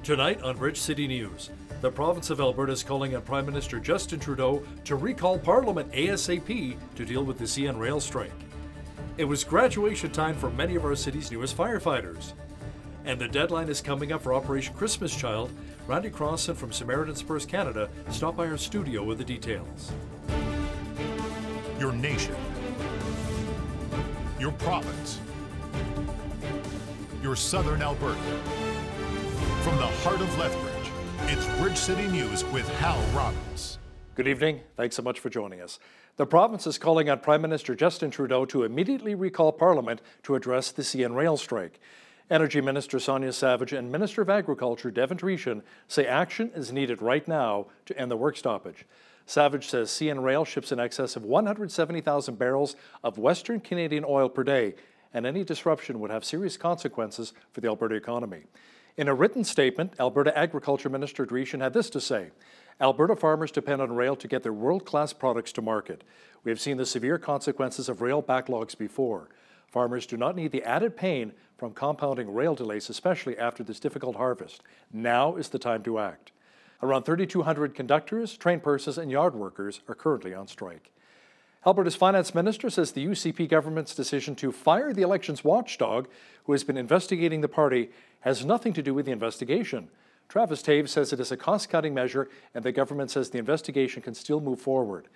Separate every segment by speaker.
Speaker 1: Tonight on Rich City News, the province of Alberta is calling on Prime Minister Justin Trudeau to recall Parliament ASAP to deal with the CN rail strike. It was graduation time for many of our city's newest firefighters. And the deadline is coming up for Operation Christmas Child. Randy Crossan from Samaritan's Purse Canada stopped by our studio with the details.
Speaker 2: Your nation, your province, your southern Alberta. From the heart of Lethbridge, it's Rich City News with Hal Robbins.
Speaker 1: Good evening. Thanks so much for joining us. The province is calling on Prime Minister Justin Trudeau to immediately recall Parliament to address the CN rail strike. Energy Minister Sonia Savage and Minister of Agriculture Devin Dreeshen say action is needed right now to end the work stoppage. Savage says CN rail ships in excess of 170,000 barrels of Western Canadian oil per day, and any disruption would have serious consequences for the Alberta economy. In a written statement, Alberta Agriculture Minister Dreeshen had this to say: Alberta farmers depend on rail to get their world-class products to market. We have seen the severe consequences of rail backlogs before. Farmers do not need the added pain from compounding rail delays, especially after this difficult harvest. Now is the time to act. Around 3,200 conductors, train persons, and yard workers are currently on strike. Alberta's finance minister says the UCP government's decision to fire the elections watchdog, who has been investigating the party, has nothing to do with the investigation. Travis Taves says it is a cost-cutting measure, and the government says the investigation can still move forward.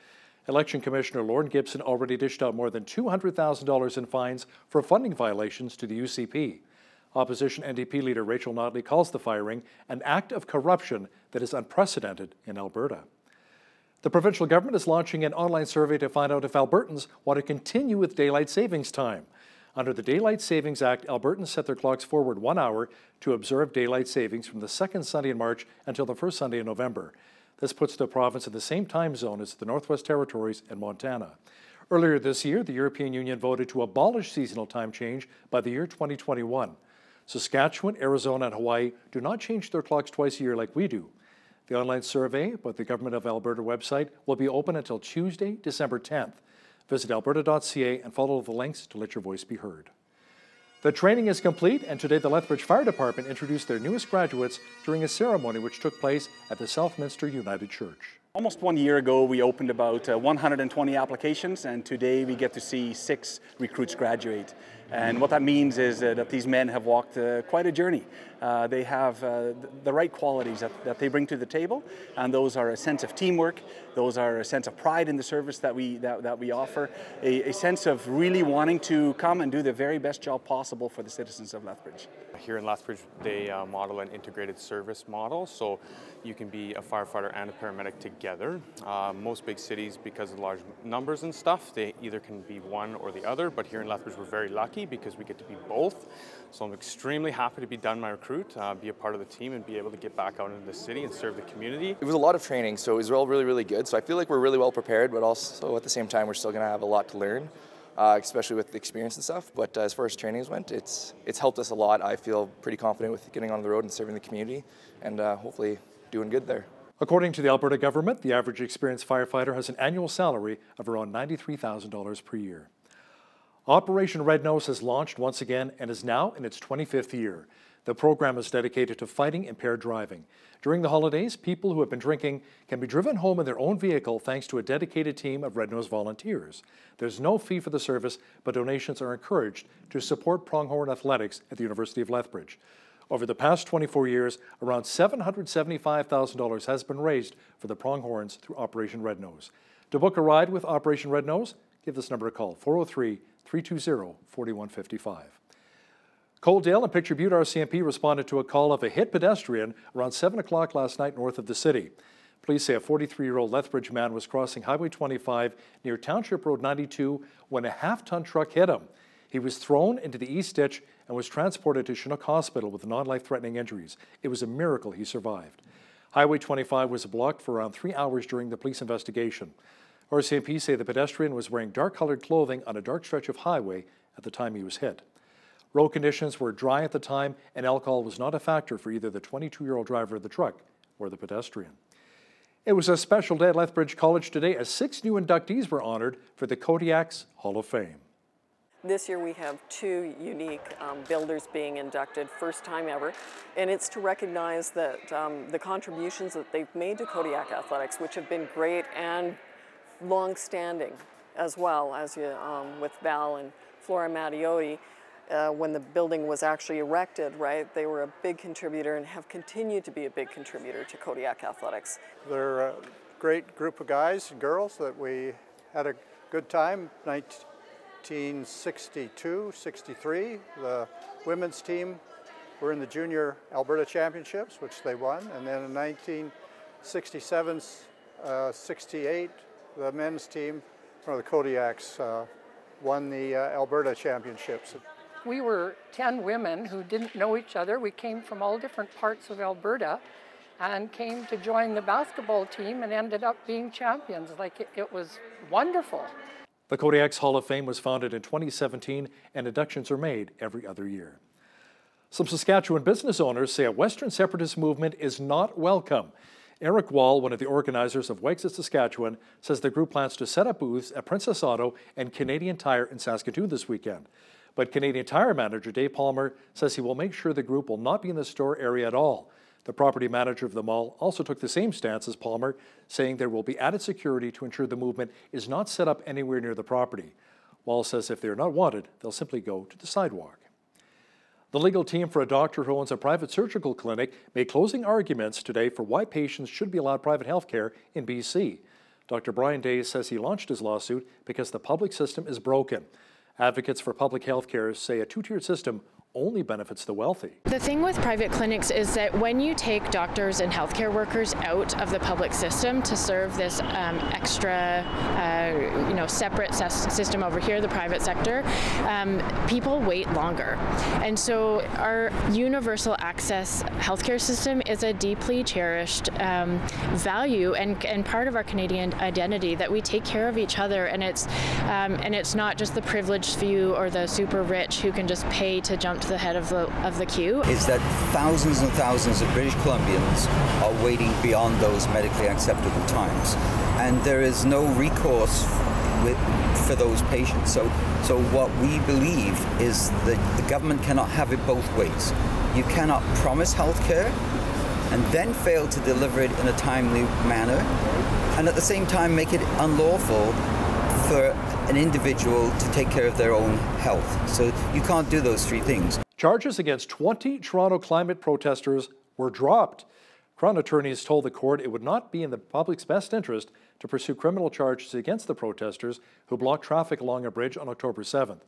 Speaker 1: Election Commissioner Lorne Gibson already dished out more than $200,000 in fines for funding violations to the UCP. Opposition NDP leader Rachel Notley calls the firing an act of corruption that is unprecedented in Alberta. The provincial government is launching an online survey to find out if Albertans want to continue with daylight savings time. Under the Daylight Savings Act, Albertans set their clocks forward 1 hour to observe daylight savings from the second Sunday in March until the first Sunday in November. This puts the province in the same time zone as the Northwest Territories and Montana. Earlier this year, the European Union voted to abolish seasonal time change by the year 2021. Saskatchewan, Arizona, and Hawaii do not change their clocks twice a year like we do. The online survey about the Government of Alberta website will be open until Tuesday, December 10th. Visit alberta.ca and follow the links to let your voice be heard. The training is complete, and today the Lethbridge Fire Department introduced their newest graduates during a ceremony which took place at the Southminster United Church.
Speaker 3: Almost 1 year ago, we opened about 120 applications, and today we get to see 6 recruits graduate. And what that means is that these men have walked quite a journey. They have the right qualities that they bring to the table, and those are a sense of teamwork, those are a sense of pride in the service that we offer, a sense of really wanting to come and do the very best job possible for the citizens of Lethbridge.
Speaker 4: Here in Lethbridge, they model an integrated service model, so you can be a firefighter and a paramedic together. Most big cities, because of large numbers and stuff, they either can be one or the other, but here in Lethbridge we're very lucky because we get to be both. So I'm extremely happy to be done my recruit, be a part of the team, and be able to get back out into the city and serve the community.
Speaker 5: It was a lot of training, so it was all really good. So I feel like we're really well prepared, but also at the same time we're still going to have a lot to learn. Especially with the experience and stuff, but as far as trainings went, it's helped us a lot. I feel pretty confident with getting on the road and serving the community, and hopefully doing good there.
Speaker 1: According to the Alberta government, the average experienced firefighter has an annual salary of around $93,000 per year. Operation Red Nose has launched once again and is now in its 25th year. The program is dedicated to fighting impaired driving. During the holidays, people who have been drinking can be driven home in their own vehicle thanks to a dedicated team of Red Nose volunteers. There's no fee for the service, but donations are encouraged to support pronghorn athletics at the University of Lethbridge. Over the past 24 years, around $775,000 has been raised for the pronghorns through Operation Red Nose. To book a ride with Operation Red Nose, give this number a call, 403-320-4155. Coaldale and Picture Butte RCMP responded to a call of a hit pedestrian around 7 o'clock last night north of the city. Police say a 43-year-old Lethbridge man was crossing Highway 25 near Township Road 92 when a half-ton truck hit him. He was thrown into the east ditch and was transported to Chinook Hospital with non-life-threatening injuries. It was a miracle he survived. Highway 25 was blocked for around 3 hours during the police investigation. RCMP say the pedestrian was wearing dark-colored clothing on a dark stretch of highway at the time he was hit. Road conditions were dry at the time, and alcohol was not a factor for either the 22-year-old driver of the truck or the pedestrian. It was a special day at Lethbridge College today as 6 new inductees were honored for the Kodiak's Hall of Fame.
Speaker 6: This year we have two unique builders being inducted, first time ever, and it's to recognize that the contributions that they've made to Kodiak athletics, which have been great and long-standing, as well as with Val and Flora Mattiotti. When the building was actually erected, right, they were a big contributor and have continued to be a big contributor to Kodiak athletics.
Speaker 7: They're a great group of guys and girls that we had a good time. 1962, 63, the women's team were in the Junior Alberta Championships, which they won, and then in 1967, 68, the men's team from the Kodiaks won the Alberta Championships.
Speaker 8: We were 10 women who didn't know each other. We came from all different parts of Alberta and came to join the basketball team and ended up being champions. Like, it was wonderful.
Speaker 1: The Kodiak's Hall of Fame was founded in 2017 and inductions are made every other year. Some Saskatchewan business owners say a Western separatist movement is not welcome. Eric Wall, one of the organizers of Wexit Saskatchewan, says the group plans to set up booths at Princess Auto and Canadian Tire in Saskatoon this weekend. But Canadian Tire manager Dave Palmer says he will make sure the group will not be in the store area at all. The property manager of the mall also took the same stance as Palmer, saying there will be added security to ensure the movement is not set up anywhere near the property. Wall says if they're not wanted, they'll simply go to the sidewalk. The legal team for a doctor who owns a private surgical clinic made closing arguments today for why patients should be allowed private health care in BC. Dr. Brian Day says he launched his lawsuit because the public system is broken. Advocates for public health care say a two-tiered system only benefits the wealthy.
Speaker 9: The thing with private clinics is that when you take doctors and healthcare workers out of the public system to serve this extra, separate system over here, the private sector, people wait longer. And so our universal access healthcare system is a deeply cherished value and part of our Canadian identity, that we take care of each other, and it's not just the privileged few or the super rich who can just pay to jump to the head of the queue.
Speaker 10: Is that thousands and thousands of British Columbians are waiting beyond those medically acceptable times, and there is no recourse for those patients. So what we believe is that the government cannot have it both ways. You cannot promise health care and then fail to deliver it in a timely manner, and at the same time make it unlawful for an individual to take care of their own health. So you can't do those three things.
Speaker 1: Charges against 20 Toronto climate protesters were dropped. Crown attorneys told the court it would not be in the public's best interest to pursue criminal charges against the protesters who blocked traffic along a bridge on October 7th.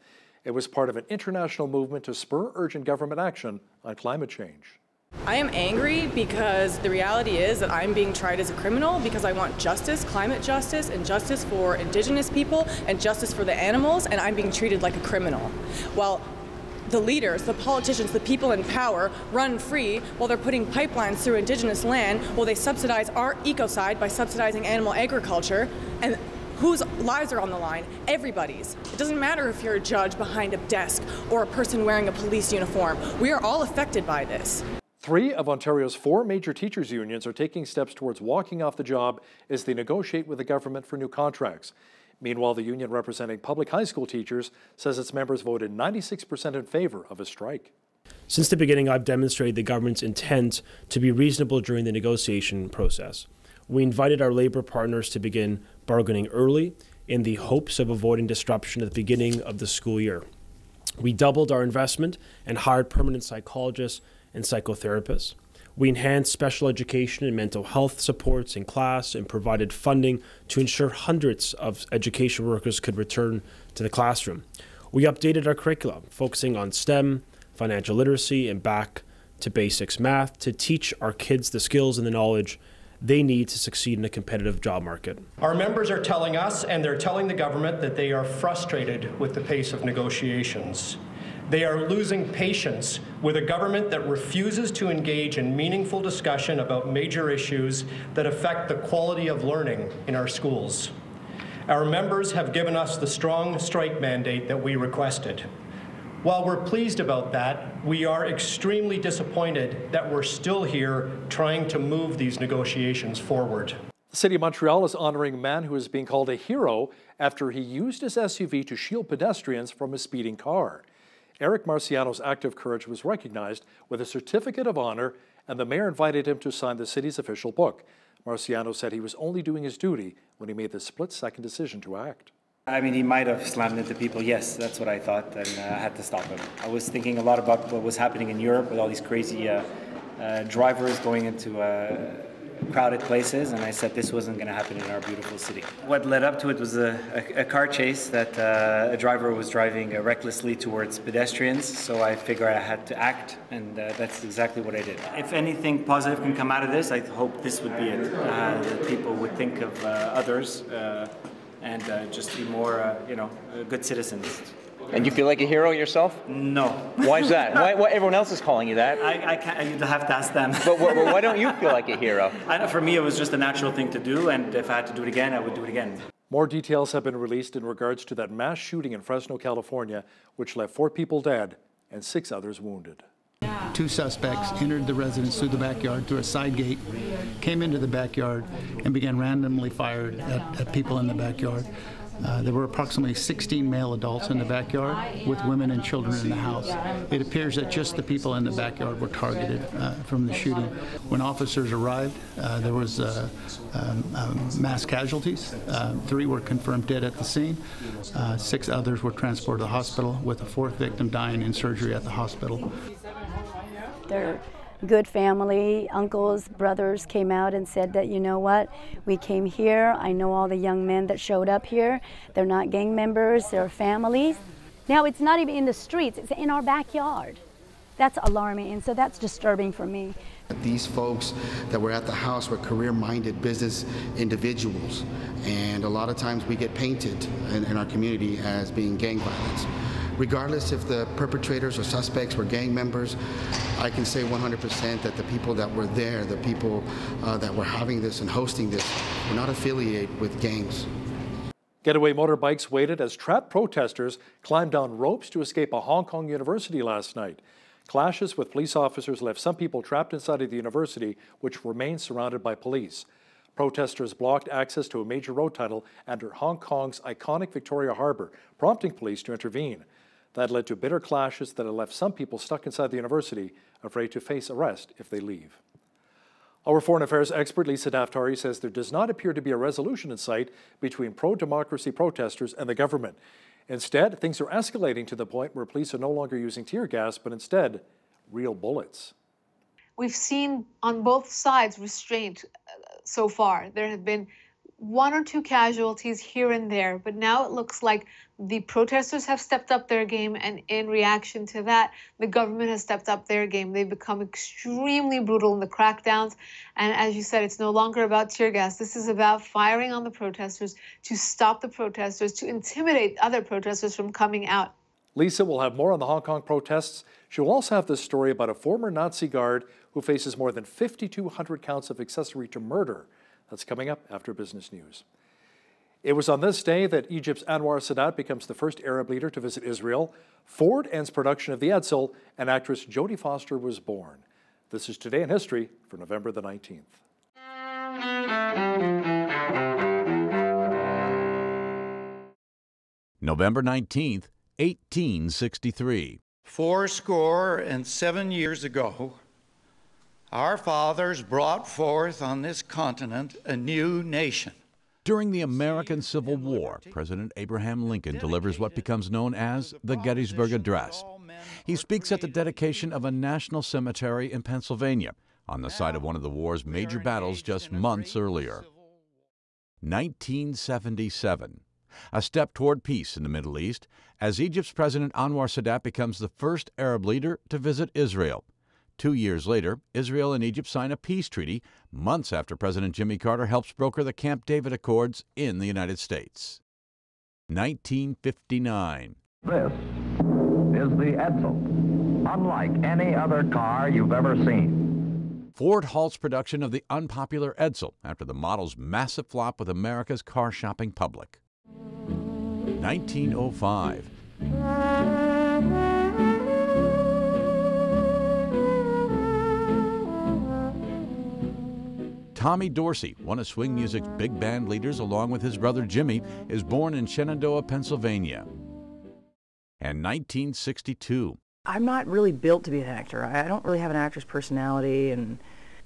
Speaker 1: It was part of an international movement to spur urgent government action on climate change.
Speaker 11: I am angry because the reality is that I'm being tried as a criminal because I want justice, climate justice, and justice for Indigenous people, and justice for the animals, and I'm being treated like a criminal. While the leaders, the politicians, the people in power run free while they're putting pipelines through Indigenous land, while they subsidize our ecocide by subsidizing animal agriculture, and whose lives are on the line? Everybody's. It doesn't matter if you're a judge behind a desk or a person wearing a police uniform. We are all affected by this.
Speaker 1: 3 of Ontario's 4 major teachers' unions are taking steps towards walking off the job as they negotiate with the government for new contracts. Meanwhile, the union representing public high school teachers says its members voted 96% in favor of a strike.
Speaker 12: Since the beginning, I've demonstrated the government's intent to be reasonable during the negotiation process. We invited our labour partners to begin bargaining early in the hopes of avoiding disruption at the beginning of the school year. We doubled our investment and hired permanent psychologists and psychotherapists. We enhanced special education and mental health supports in class and provided funding to ensure hundreds of education workers could return to the classroom. We updated our curriculum, focusing on STEM, financial literacy, and back to basics math to teach our kids the skills and the knowledge they need to succeed in a competitive job market.
Speaker 13: Our members are telling us, and they're telling the government, that they are frustrated with the pace of negotiations. They are losing patience with a government that refuses to engage in meaningful discussion about major issues that affect the quality of learning in our schools. Our members have given us the strong strike mandate that we requested. While we're pleased about that, we are extremely disappointed that we're still here trying to move these negotiations forward.
Speaker 1: The City of Montreal is honoring a man who is being called a hero after he used his SUV to shield pedestrians from a speeding car. Eric Marciano's act of courage was recognized with a certificate of honor, and the mayor invited him to sign the city's official book. Marciano said he was only doing his duty when he made the split-second decision to act.
Speaker 14: I mean, he might have slammed into people, yes, that's what I thought, and I had to stop him. I was thinking a lot about what was happening in Europe with all these crazy drivers going into crowded places, and I said this wasn't going to happen in our beautiful city. What led up to it was a car chase that a driver was driving recklessly towards pedestrians, so I figured I had to act, and that's exactly what I did. If anything positive can come out of this, I hope this would be it, that people would think of others and just be more, good citizens.
Speaker 15: And you feel like a hero yourself?
Speaker 14: No.
Speaker 15: Why is that? Why everyone else is calling you that?
Speaker 14: I can't. You'd have to ask them.
Speaker 15: But why don't you feel like a hero?
Speaker 14: For me, it was just a natural thing to do, and if I had to do it again, I would do it again.
Speaker 1: More details have been released in regards to that mass shooting in Fresno, California, which left 4 people dead and 6 others wounded.
Speaker 16: 2 suspects entered the residence through the backyard through a side gate, came into the backyard, and began randomly firing at people in the backyard. There were approximately 16 male adults in the backyard with women and children in the house. It appears that just the people in the backyard were targeted from the shooting. When officers arrived, there was mass casualties. 3 were confirmed dead at the scene. 6 others were transported to the hospital, with a 4th victim dying in surgery at the hospital.
Speaker 17: They're good family. Uncles, brothers came out and said that, you know what, we came here. I know all the young men that showed up here. They're not gang members, they're families. Now it's not even in the streets, it's in our backyard. That's alarming, and so that's disturbing for me.
Speaker 18: These folks that were at the house were career-minded business individuals, and a lot of times we get painted in our community as being gang violence. Regardless if the perpetrators or suspects were gang members, I can say 100% that the people that were there, the people that were having this and hosting this, were not affiliated with gangs.
Speaker 1: Getaway motorbikes waited as trapped protesters climbed down ropes to escape a Hong Kong university last night. Clashes with police officers left some people trapped inside of the university, which remains surrounded by police. Protesters blocked access to a major road tunnel under Hong Kong's iconic Victoria Harbour, prompting police to intervene. That led to bitter clashes that have left some people stuck inside the university, afraid to face arrest if they leave. Our foreign affairs expert Lisa Daftari says there does not appear to be a resolution in sight between pro-democracy protesters and the government. Instead, things are escalating to the point where police are no longer using tear gas, but instead, real bullets.
Speaker 19: We've seen on both sides restraint so far. There have been 1 or 2 casualties here and there, but now it looks like the protesters have stepped up their game, and in reaction to that, the government has stepped up their game. They've become extremely brutal in the crackdowns, and as you said, it's no longer about tear gas. This is about firing on the protesters to stop the protesters, to intimidate other protesters from coming out.
Speaker 1: Lisa will have more on the Hong Kong protests. She will also have this story about a former Nazi guard who faces more than 5,200 counts of accessory to murder. That's coming up after Business News. It was on this day that Egypt's Anwar Sadat becomes the first Arab leader to visit Israel. Ford ends production of the Edsel, and actress Jodie Foster was born. This is Today in History for November the 19th.
Speaker 20: November 19th, 1863.
Speaker 21: 7 years ago, our fathers brought forth on this continent a new nation.
Speaker 20: During the American Civil War, President Abraham Lincoln delivers what becomes known as the Gettysburg Address. He speaks at the dedication of a national cemetery in Pennsylvania, on the site of one of the war's major battles just months earlier. 1977. A step toward peace in the Middle East, as Egypt's President Anwar Sadat becomes the first Arab leader to visit Israel. 2 years later, Israel and Egypt sign a peace treaty, months after President Jimmy Carter helps broker the Camp David Accords in the United States. 1959.
Speaker 22: This is the Edsel, unlike any other car you've ever seen.
Speaker 20: Ford halts production of the unpopular Edsel after the model's massive flop with America's car shopping public. 1905. Tommy Dorsey, one of swing music's big band leaders along with his brother Jimmy, is born in Shenandoah, Pennsylvania. And 1962.
Speaker 2: I'm not really built to be an actor. I don't really have an actor's personality, and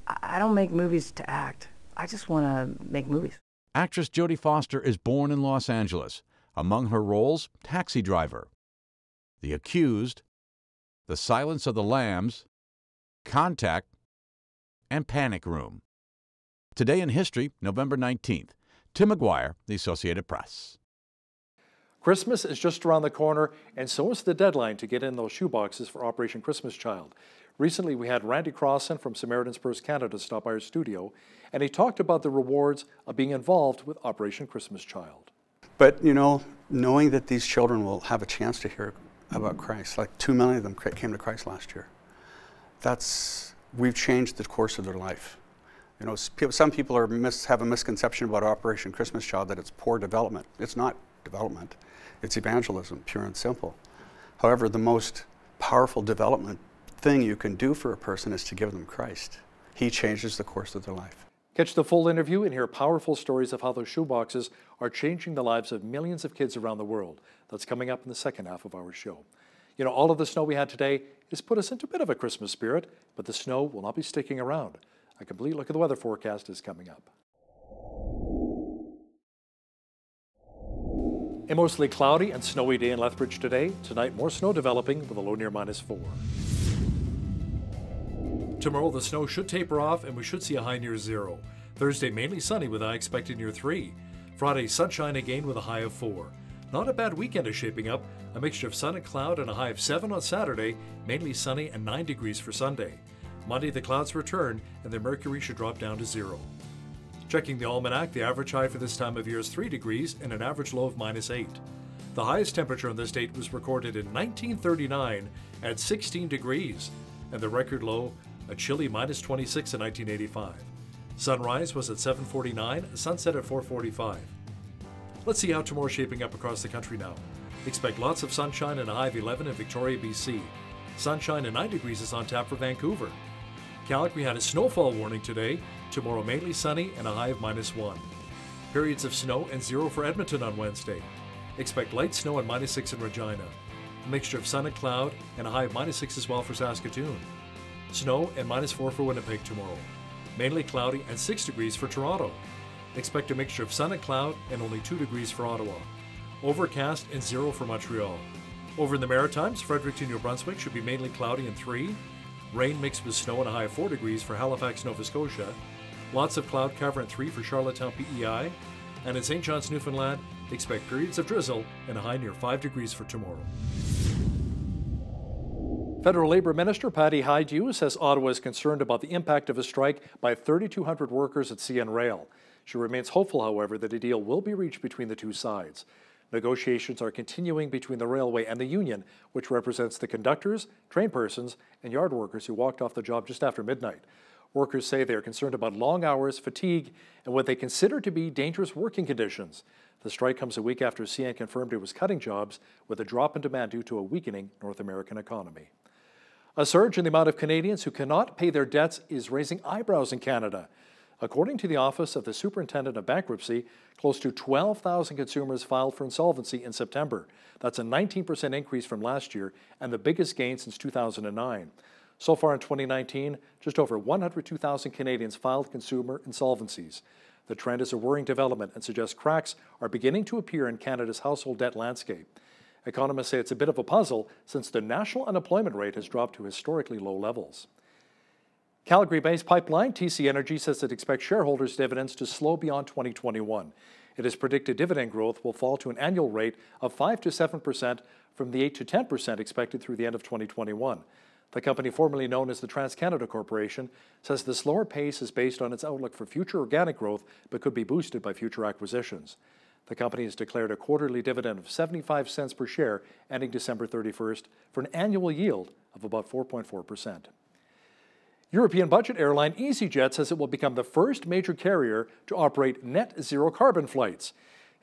Speaker 2: I don't make movies to act. I just want to make movies.
Speaker 20: Actress Jodie Foster is born in Los Angeles. Among her roles, Taxi Driver, The Accused, The Silence of the Lambs, Contact, and Panic Room. Today in History, November 19th. Tim McGuire, The Associated Press.
Speaker 1: Christmas is just around the corner, and so is the deadline to get in those shoeboxes for Operation Christmas Child. Recently, we had Randy Crossan from Samaritan's Purse Canada stop by our studio, and he talked about the rewards of being involved with Operation Christmas Child.
Speaker 3: But, you know, knowing that these children will have a chance to hear about Christ, like 2 million of them came to Christ last year. We've changed the course of their life. You know, some people have a misconception about Operation Christmas Child, that it's poor development. It's not development. It's evangelism, pure and simple. However, the most powerful development thing you can do for a person is to give them Christ. He changes the course of their life.
Speaker 1: Catch the full interview and hear powerful stories of how those shoeboxes are changing the lives of millions of kids around the world. That's coming up in the second half of our show. You know, all of the snow we had today has put us into a bit of a Christmas spirit, but the snow will not be sticking around. A complete look at the weather forecast is coming up. A mostly cloudy and snowy day in Lethbridge today. Tonight, more snow developing with a low near -4. Tomorrow, the snow should taper off and we should see a high near 0. Thursday, mainly sunny with a high expected near 3. Friday, sunshine again with a high of 4. Not a bad weekend is shaping up. A mixture of sun and cloud and a high of 7 on Saturday, mainly sunny and 9 degrees for Sunday. Monday, the clouds return and the mercury should drop down to 0. Checking the almanac, the average high for this time of year is 3 degrees and an average low of -8. The highest temperature on this date was recorded in 1939 at 16 degrees, and the record low, a chilly -26 in 1985. Sunrise was at 7:49, sunset at 4:45. Let's see how tomorrow's shaping up across the country now. Expect lots of sunshine and a high of 11 in Victoria, BC. Sunshine and 9 degrees is on tap for Vancouver. Calgary had a snowfall warning today. Tomorrow mainly sunny and a high of -1. Periods of snow and 0 for Edmonton on Wednesday. Expect light snow and -6 in Regina. A mixture of sun and cloud and a high of -6 as well for Saskatoon. Snow and -4 for Winnipeg tomorrow. Mainly cloudy and 6 degrees for Toronto. Expect a mixture of sun and cloud and only 2 degrees for Ottawa. Overcast and 0 for Montreal. Over in the Maritimes, Fredericton, New Brunswick should be mainly cloudy and 3. Rain mixed with snow and a high of 4 degrees for Halifax, Nova Scotia. Lots of cloud cover and 3 for Charlottetown, PEI. And in St. John's, Newfoundland, expect periods of drizzle and a high near 5 degrees for tomorrow. Federal Labour Minister Patty Hyde says Ottawa is concerned about the impact of a strike by 3,200 workers at CN Rail. She remains hopeful, however, that a deal will be reached between the two sides. Negotiations are continuing between the railway and the union, which represents the conductors, train persons, and yard workers who walked off the job just after midnight. Workers say they are concerned about long hours, fatigue, and what they consider to be dangerous working conditions. The strike comes a week after CN confirmed it was cutting jobs with a drop in demand due to a weakening North American economy. A surge in the amount of Canadians who cannot pay their debts is raising eyebrows in Canada. According to the Office of the Superintendent of Bankruptcy, close to 12,000 consumers filed for insolvency in September. That's a 19% increase from last year and the biggest gain since 2009. So far in 2019, just over 102,000 Canadians filed consumer insolvencies. The trend is a worrying development and suggests cracks are beginning to appear in Canada's household debt landscape. Economists say it's a bit of a puzzle since the national unemployment rate has dropped to historically low levels. Calgary-based pipeline TC Energy says it expects shareholders' dividends to slow beyond 2021. It has predicted dividend growth will fall to an annual rate of 5 to 7% from the 8 to 10% expected through the end of 2021. The company, formerly known as the TransCanada Corporation, says the slower pace is based on its outlook for future organic growth but could be boosted by future acquisitions. The company has declared a quarterly dividend of 75 cents per share ending December 31st for an annual yield of about 4.4%. European budget airline EasyJet says it will become the first major carrier to operate net zero carbon flights.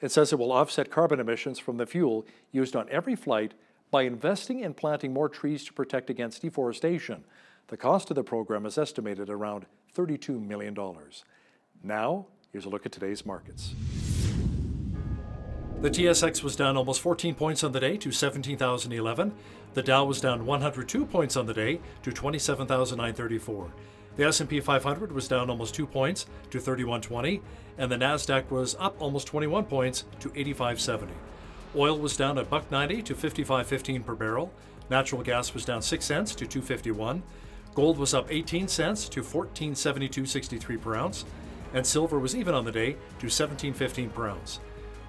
Speaker 1: It says it will offset carbon emissions from the fuel used on every flight by investing in planting more trees to protect against deforestation. The cost of the program is estimated around $32 million. Now, here's a look at today's markets. The TSX was down almost 14 points on the day to 17,011. The Dow was down 102 points on the day to 27,934. The S&P 500 was down almost 2 points to 3120, and the Nasdaq was up almost 21 points to 8570. Oil was down at $1.90 to 55.15 per barrel. Natural gas was down 6 cents to 2.51. Gold was up 18 cents to 14.7263 per ounce, and silver was even on the day to 17.15 per ounce.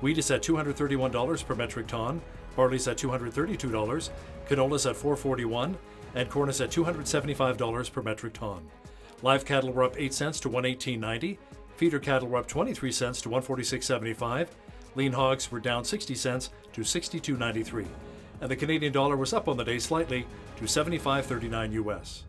Speaker 1: Wheat is at $231 per metric ton, barley's at $232, canola's at $441, and corn is at $275 per metric ton. Live cattle were up 8 cents to 118.90, feeder cattle were up 23 cents to 146.75, lean hogs were down 60 cents to 62.93, and the Canadian dollar was up on the day slightly to 75.39 US.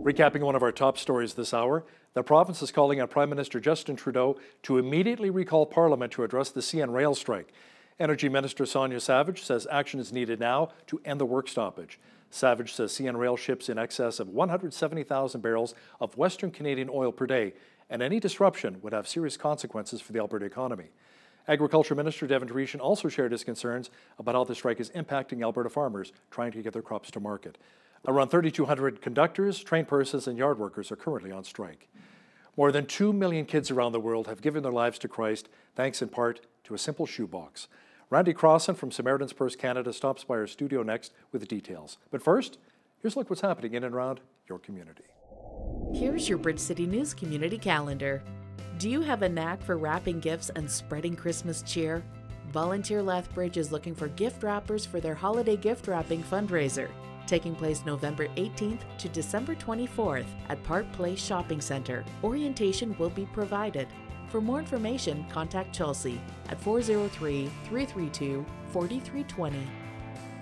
Speaker 1: Recapping one of our top stories this hour, the province is calling on Prime Minister Justin Trudeau to immediately recall Parliament to address the CN rail strike. Energy Minister Sonia Savage says action is needed now to end the work stoppage. Savage says CN rail ships in excess of 170,000 barrels of Western Canadian oil per day, and any disruption would have serious consequences for the Alberta economy. Agriculture Minister Devin Tereshan also shared his concerns about how the strike is impacting Alberta farmers trying to get their crops to market. Around 3,200 conductors, train persons, and yard workers are currently on strike. More than 2 million kids around the world have given their lives to Christ, thanks in part to a simple shoebox. Randy Crossan from Samaritan's Purse Canada stops by our studio next with the details. But first, here's a look at what's happening in and around your community.
Speaker 4: Here's your Bridge City News Community Calendar. Do you have a knack for wrapping gifts and spreading Christmas cheer? Volunteer Lethbridge is looking for gift wrappers for their holiday gift wrapping fundraiser, taking place November 18th to December 24th at Park Place Shopping Centre. Orientation will be provided. For more information, contact Chelsea at 403-332-4320.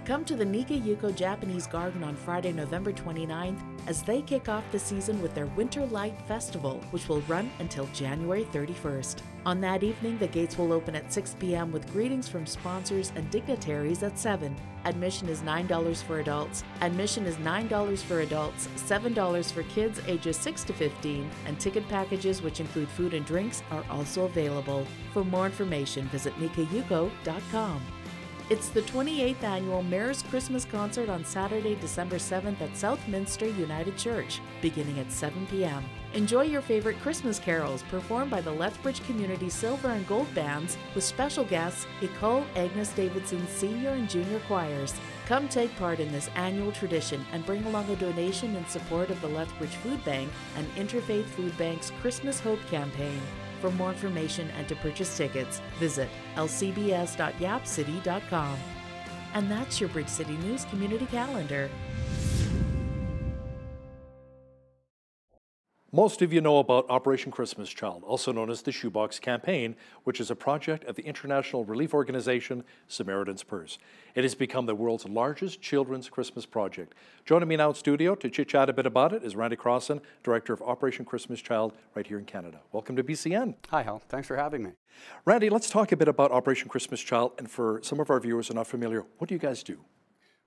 Speaker 4: Come to the Nika Yuko Japanese Garden on Friday, November 29th as they kick off the season with their Winter Light Festival, which will run until January 31st. On that evening, the gates will open at 6 p.m. with greetings from sponsors and dignitaries at 7. Admission is $9 for adults. Admission is $9 for adults, $7 for kids ages 6 to 15, and ticket packages, which include food and drinks, are also available. For more information, visit nikayuko.com. It's the 28th annual Mayor's Christmas Concert on Saturday, December 7th at Southminster United Church, beginning at 7 p.m. Enjoy your favorite Christmas carols performed by the Lethbridge Community Silver and Gold Bands with special guests Ecole Agnes Davidson Senior and Junior Choirs. Come take part in this annual tradition and bring along a donation in support of the Lethbridge Food Bank and Interfaith Food Bank's Christmas Hope campaign. For more information and to purchase tickets, visit lcbs.yapcity.com. And that's your Bridge City News Community Calendar.
Speaker 1: Most of you know about Operation Christmas Child, also known as the Shoebox Campaign, which is a project of the international relief organization Samaritan's Purse. It has become the world's largest children's Christmas project. Joining me now in studio to chit-chat a bit about it is Randy Crossan, Director of Operation Christmas Child right here in Canada. Welcome to BCN.
Speaker 3: Hi, Hal. Thanks for having me.
Speaker 1: Randy, let's talk a bit about Operation Christmas Child, and for some of our viewers who are not familiar, what do you guys do?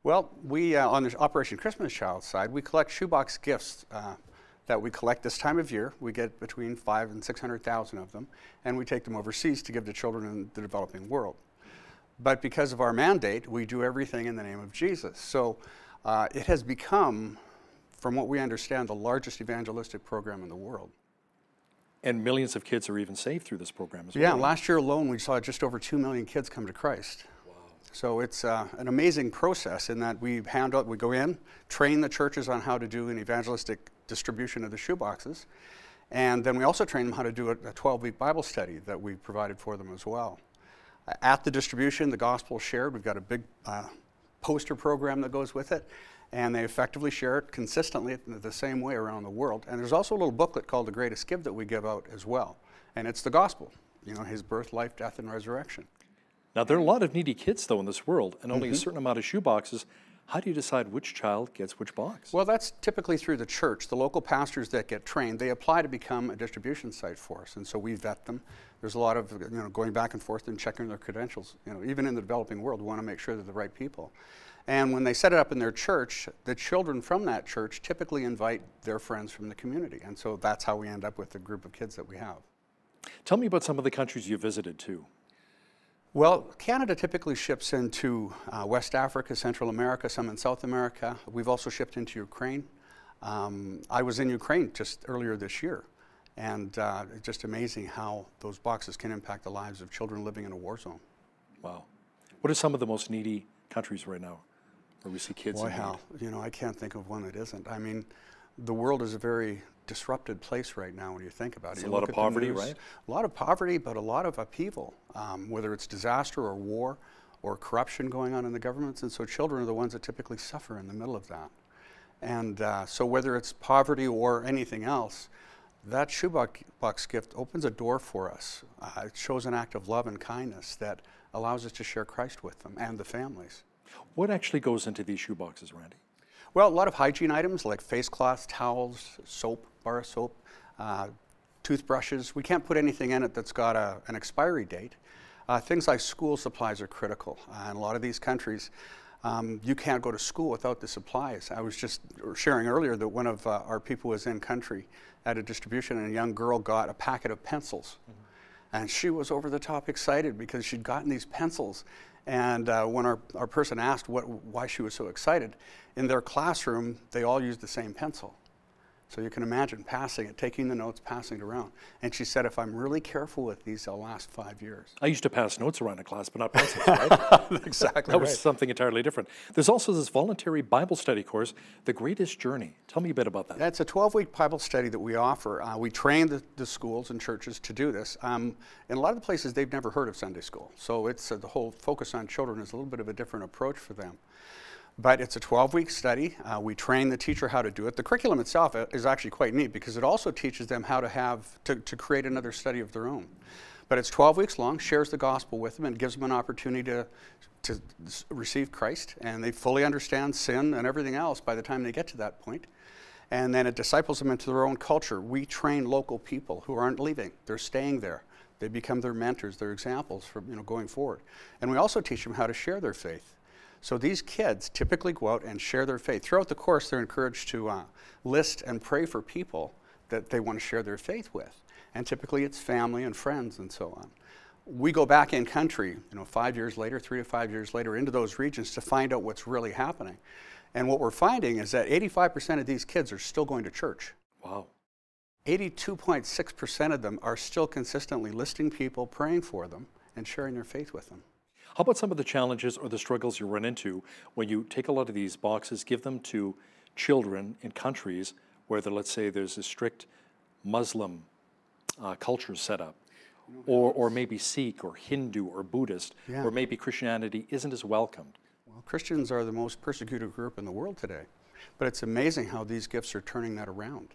Speaker 3: Well, we, on the Operation Christmas Child side, we collect shoebox gifts that we collect this time of year. We get between 500,000 and 600,000 of them, and we take them overseas to give to children in the developing world. But because of our mandate, we do everything in the name of Jesus. So it has become, from what we understand, the largest evangelistic program in the world.
Speaker 1: And millions of kids are even saved through this program as well.
Speaker 3: Yeah, last year alone we saw just over 2 million kids come to Christ. Wow. So it's an amazing process in that we go in, train the churches on how to do an evangelistic distribution of the shoeboxes, and then we also train them how to do a 12-week Bible study that we provided for them as well. At the distribution, the gospel is shared. We've got a big poster program that goes with it, and they effectively share it consistently the same way around the world. And there's also a little booklet called The Greatest Give that we give out as well, and it's the gospel, you know, his birth, life, death, and resurrection.
Speaker 1: Now, there are a lot of needy kids, though, in this world, and only a certain amount of shoeboxes. How do you decide which child gets which box?
Speaker 3: Well, that's typically through the church. The local pastors that get trained, they apply to become a distribution site for us, and so we vet them. There's a lot of going back and forth and checking their credentials. Even in the developing world, we want to make sure they're the right people. And when they set it up in their church, the children from that church typically invite their friends from the community. And so that's how we end up with the group of kids that we have.
Speaker 1: Tell me about some of the countries you visited too.
Speaker 3: Well, Canada typically ships into West Africa, Central America, some in South America. We've also shipped into Ukraine. I was in Ukraine just earlier this year, and it's just amazing how those boxes can impact the lives of children living in a war zone.
Speaker 1: Wow. What are some of the most needy countries right now where we see kids in need?
Speaker 3: Hal, you know, I can't think of one that isn't. I mean, the world is a very disrupted place right now when you think about it.
Speaker 1: There's a lot of poverty, right?
Speaker 3: A lot of poverty, but a lot of upheaval, whether it's disaster or war or corruption going on in the governments. And so children are the ones that typically suffer in the middle of that. And so whether it's poverty or anything else, that shoebox gift opens a door for us. It shows an act of love and kindness that allows us to share Christ with them and the families.
Speaker 1: What actually goes into these shoeboxes, Randy?
Speaker 3: Well, a lot of hygiene items like face cloths, towels, soap, bar of soap, toothbrushes. We can't put anything in it that's got an expiry date. Things like school supplies are critical. In a lot of these countries, you can't go to school without the supplies. I was just sharing earlier that one of our people was in country at a distribution, and a young girl got a packet of pencils. And she was over the top excited because she'd gotten these pencils. And when our person asked why she was so excited, in their classroom, they all used the same pencil. So you can imagine passing it, taking the notes, passing it around. And she said, if I'm really careful with these, they'll last 5 years.
Speaker 1: I used to pass notes around in class, but not pencils, right?
Speaker 3: Exactly.
Speaker 1: That was something entirely different. There's also this voluntary Bible study course, The Greatest Journey. Tell me a bit about that.
Speaker 3: It's a 12-week Bible study that we offer. We train the schools and churches to do this. In a lot of the places, they've never heard of Sunday school. So it's the whole focus on children is a little bit of a different approach for them. But it's a 12-week study. We train the teacher how to do it. The curriculum itself is actually quite neat because it also teaches them how to create another study of their own. But it's 12 weeks long, shares the gospel with them, and gives them an opportunity to receive Christ. And they fully understand sin and everything else by the time they get to that point. And then it disciples them into their own culture. We train local people who aren't leaving. They're staying there. They become their mentors, their examples for going forward. And we also teach them how to share their faith. So these kids typically go out and share their faith. Throughout the course, they're encouraged to list and pray for people that they want to share their faith with. And typically it's family and friends and so on. We go back in country, 5 years later, 3 to 5 years later, into those regions to find out what's really happening. And what we're finding is that 85% of these kids are still going to church.
Speaker 1: Wow.
Speaker 3: 82.6% of them are still consistently listing people, praying for them, and sharing their faith with them.
Speaker 1: How about some of the challenges or the struggles you run into when you take a lot of these boxes, give them to children in countries where, let's say, there's a strict Muslim culture set up, or maybe Sikh or Hindu or Buddhist, or maybe Christianity isn't as welcomed?
Speaker 3: Well, Christians are the most persecuted group in the world today, but it's amazing how these gifts are turning that around.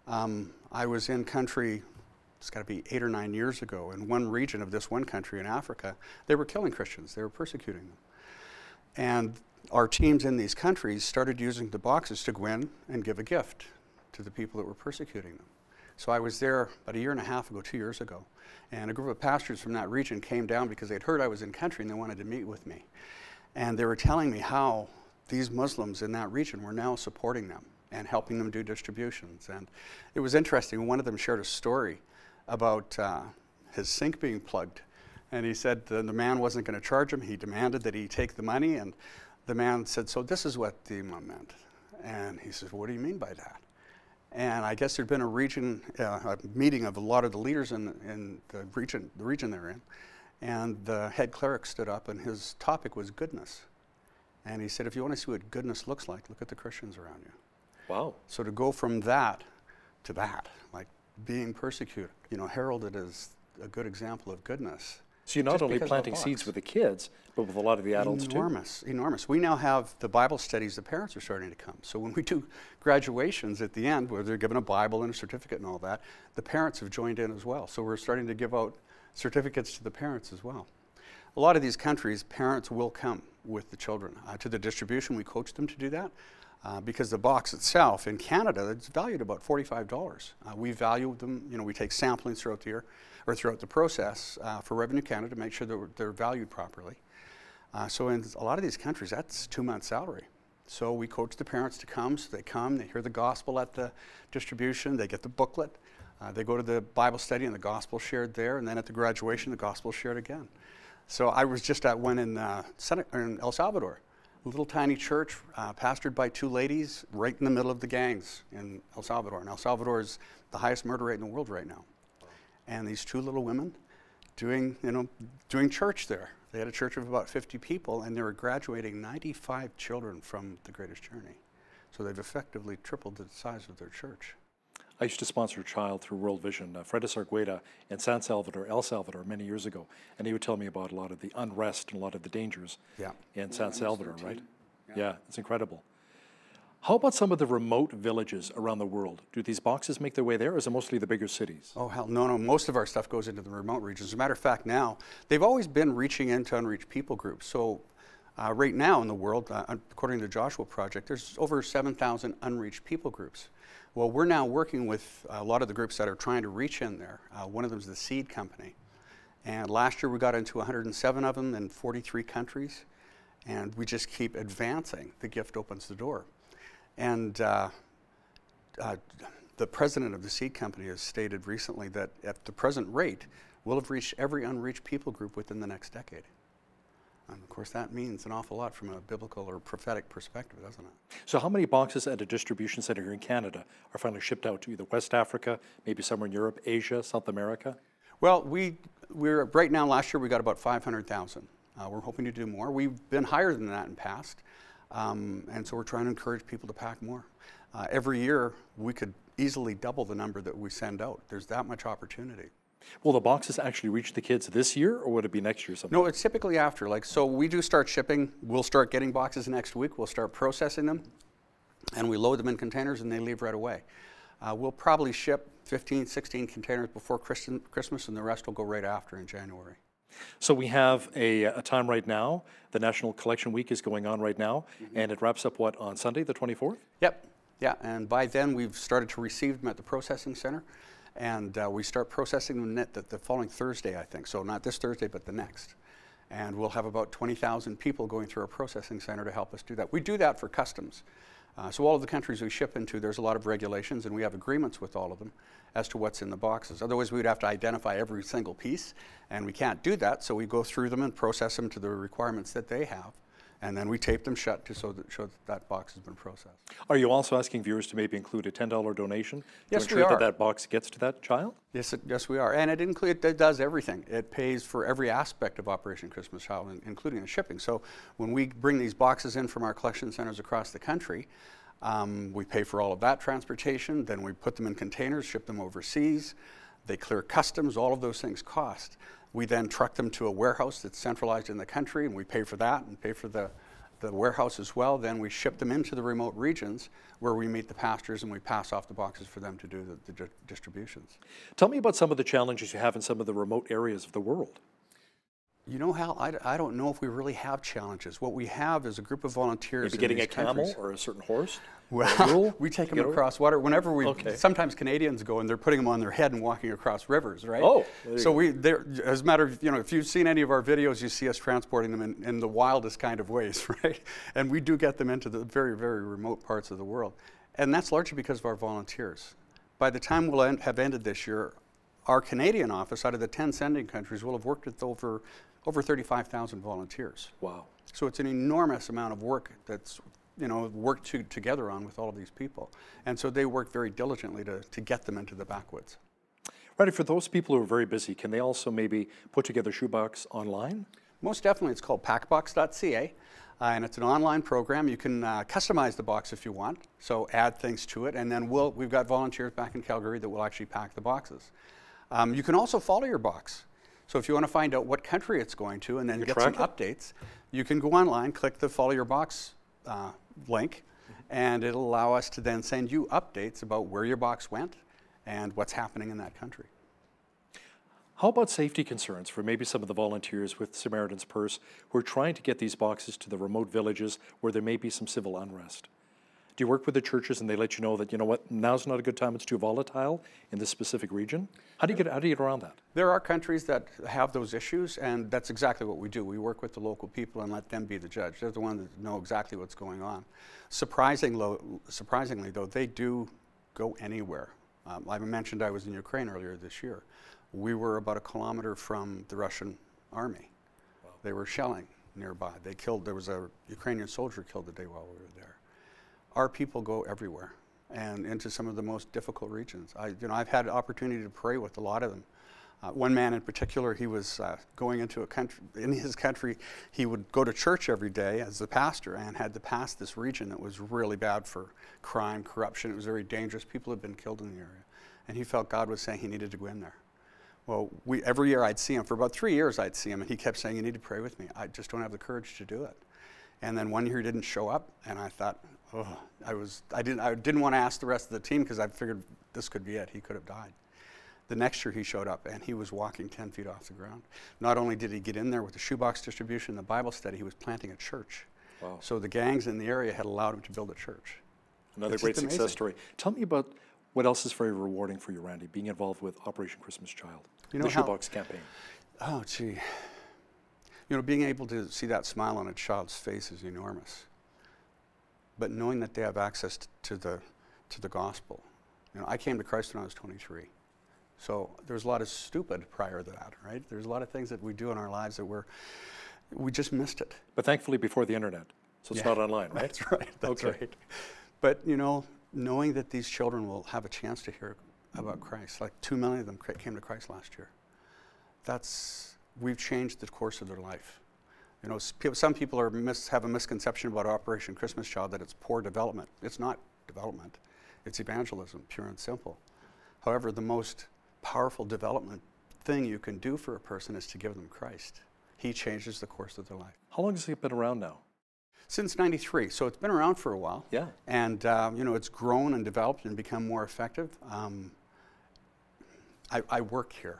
Speaker 3: I was in country, it's got to be 8 or 9 years ago, in one region of this one country in Africa. They were killing Christians. They were persecuting them. And our teams in these countries started using the boxes to go in and give a gift to the people that were persecuting them. So I was there about 1.5 years ago, 2 years ago, and a group of pastors from that region came down because they'd heard I was in country and they wanted to meet with me. And they were telling me how these Muslims in that region were now supporting them and helping them do distributions. And it was interesting. One of them shared a story about his sink being plugged. And he said the man wasn't going to charge him. He demanded that he take the money. And the man said, so this is what the imam meant. And he says, what do you mean by that? And I guess there'd been a meeting of a lot of the leaders in the region they're in. And the head cleric stood up, and his topic was goodness. And he said, if you want to see what goodness looks like, look at the Christians around you.
Speaker 1: Wow.
Speaker 3: So to go from that to that, like being persecuted, heralded as a good example of goodness.
Speaker 1: So you're not only planting seeds with the kids, but with a lot of the adults too?
Speaker 3: Enormous. We now have the Bible studies, the parents are starting to come. So when we do graduations at the end, where they're given a Bible and a certificate and all that, the parents have joined in as well. So we're starting to give out certificates to the parents as well. A lot of these countries, parents will come with the children. To the distribution, we coach them to do that. Because the box itself in Canada, it's valued about $45. We value them, we take samplings throughout the year, or throughout the process for Revenue Canada to make sure that they're valued properly. So in a lot of these countries, that's 2 months' salary. So we coach the parents to come, so they come, they hear the gospel at the distribution, they get the booklet, they go to the Bible study and the gospel shared there, and then at the graduation, the gospel shared again. So I was just at one in El Salvador, a little tiny church pastored by 2 ladies right in the middle of the gangs in El Salvador. And El Salvador is the highest murder rate in the world right now. And these 2 little women doing church there. They had a church of about 50 people, and they were graduating 95 children from the Greatest Journey. So they've effectively tripled the size of their church.
Speaker 1: I used to sponsor a child through World Vision, Fred Argueda, in San Salvador, El Salvador, many years ago. And he would tell me about a lot of the unrest and a lot of the dangers in San Salvador, right? Yeah, it's incredible. How about some of the remote villages around the world? Do these boxes make their way there, or is it mostly the bigger cities?
Speaker 3: Oh, hell, no. Most of our stuff goes into the remote regions. As a matter of fact, now, they've always been reaching into unreached people groups. So right now in the world, according to the Joshua Project, there's over 7,000 unreached people groups. Well, we're now working with a lot of the groups that are trying to reach in there. One of them is the Seed Company. And last year we got into 107 of them in 43 countries. And we just keep advancing. The gift opens the door. And the president of the Seed Company has stated recently that at the present rate, we'll have reached every unreached people group within the next decade. And of course, that means an awful lot from a biblical or prophetic perspective, doesn't it?
Speaker 1: So how many boxes at a distribution center here in Canada are finally shipped out to either West Africa, maybe somewhere in Europe, Asia, South America?
Speaker 3: Well, we're right now, last year we got about 500,000. We're hoping to do more. We've been higher than that in the past. And so we're trying to encourage people to pack more. Every year, we could easily double the number that we send out. There's that much opportunity.
Speaker 1: Will the boxes actually reach the kids this year, or would it be next year sometime?
Speaker 3: No, it's typically after. So we do start shipping. We'll start getting boxes next week. We'll start processing them, and we load them in containers, and they leave right away. We'll probably ship 15, 16 containers before Christmas, and the rest will go right after in January.
Speaker 1: So we have a time right now. The National Collection Week is going on right now, and it wraps up, what, on Sunday, the 24th?
Speaker 3: Yep. Yeah, and by then we've started to receive them at the processing center, and we start processing them the following Thursday, I think. So not this Thursday, but the next. And we'll have about 20,000 people going through our processing center to help us do that. We do that for customs. So all of the countries we ship into, there's a lot of regulations, and we have agreements with all of them as to what's in the boxes. Otherwise, we'd have to identify every single piece, and we can't do that, so we go through them and process them to the requirements that they have, and then we tape them shut to show that box has been processed.
Speaker 1: Are you also asking viewers to maybe include a $10 donation to ensure
Speaker 3: we are.
Speaker 1: that box gets to that child?
Speaker 3: Yes, we are, and it does everything. It pays for every aspect of Operation Christmas Child, including the shipping. So when we bring these boxes in from our collection centers across the country, we pay for all of that transportation, then we put them in containers, ship them overseas, they clear customs, all of those things cost. We then truck them to a warehouse that's centralized in the country, and we pay for that and pay for the warehouse as well. Then we ship them into the remote regions where we meet the pastors and we pass off the boxes for them to do the distributions.
Speaker 1: Tell me about some of the challenges you have in some of the remote areas of the world.
Speaker 3: You know, Hal, I don't know if we really have challenges. What we have is a group of volunteers.
Speaker 1: Maybe getting a camel or a certain horse?
Speaker 3: Well, we take them across water. Whenever sometimes Canadians go and they're putting them on their head and walking across rivers, right?
Speaker 1: Oh,
Speaker 3: so as a matter of, if you've seen any of our videos, you see us transporting them in the wildest kind of ways, right? And we do get them into the very, very remote parts of the world. And that's largely because of our volunteers. By the time we'll have ended this year, our Canadian office, out of the 10 sending countries, will have worked with over 35,000 volunteers.
Speaker 1: Wow.
Speaker 3: So it's an enormous amount of work that's, worked together on with all of these people. And so they work very diligently to get them into the backwoods.
Speaker 1: Right, for those people who are very busy, can they also maybe put together shoebox online?
Speaker 3: Most definitely. It's called packbox.ca, and it's an online program. You can customize the box if you want, so add things to it, and then we've got volunteers back in Calgary that will actually pack the boxes. You can also follow your box. So if you want to find out what country it's going to and then get some updates, you can go online, click the Follow Your Box link, and it'll allow us to then send you updates about where your box went and what's happening in that country.
Speaker 1: How about safety concerns for maybe some of the volunteers with Samaritan's Purse who are trying to get these boxes to the remote villages where there may be some civil unrest? Do you work with the churches and they let you know that, you know what, now's not a good time, it's too volatile in this specific region? How do you get around that?
Speaker 3: There are countries that have those issues, and that's exactly what we do. We work with the local people and let them be the judge. They're the ones that know exactly what's going on. Surprisingly, though, they do go anywhere. I mentioned I was in Ukraine earlier this year. We were about a kilometer from the Russian army. Wow. They were shelling nearby. There was a Ukrainian soldier killed the day while we were there. Our people go everywhere and into some of the most difficult regions. I've had an opportunity to pray with a lot of them. One man in particular, he was going into a country, in his country, he would go to church every day as the pastor and had to pass this region that was really bad for crime, corruption. It was very dangerous. People had been killed in the area. And he felt God was saying he needed to go in there. Well, every year I'd see him. For about 3 years I'd see him, and he kept saying, you need to pray with me. I just don't have the courage to do it. And then one year he didn't show up, and I thought, oh, I didn't want to ask the rest of the team because I figured this could be it. He could have died. The next year he showed up, and he was walking 10 feet off the ground. Not only did he get in there with the shoebox distribution and the Bible study, he was planting a church. Wow. So the gangs in the area had allowed him to build a church.
Speaker 1: Another great success story. Tell me about what else is very rewarding for you, Randy, being involved with Operation Christmas Child, the shoebox campaign. Oh, gee. You know, being able to see that smile on a child's face is enormous. But knowing that they have access to the gospel. You know, I came to Christ when I was 23. So there's a lot of stupid prior to that, right? There's a lot of things that we do in our lives that we just missed it. But thankfully before the internet, so it's not online, right? That's right, that's right. But, you know, knowing that these children will have a chance to hear about Christ, like 2 million of them came to Christ last year. We've changed the course of their life. You know, some people have a misconception about Operation Christmas Child that it's poor development. It's not development. It's evangelism, pure and simple. However, the most powerful development thing you can do for a person is to give them Christ. He changes the course of their life. How long has it been around now? Since '93, so it's been around for a while. Yeah. And you know, it's grown and developed and become more effective. I work here,